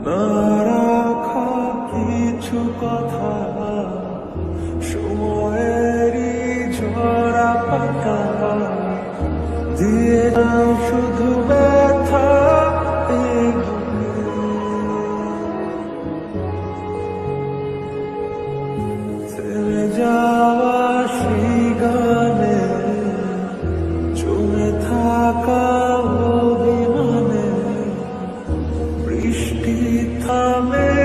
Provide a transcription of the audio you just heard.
না রাখা কিছু কথা, সময়েরই ঝরা পাতা দিয়ে দাও শুধু ব্যথা। এই থেমে যাওয়া সেই গানে, জমে থাকা অভিমানে, বৃষ্টি থামে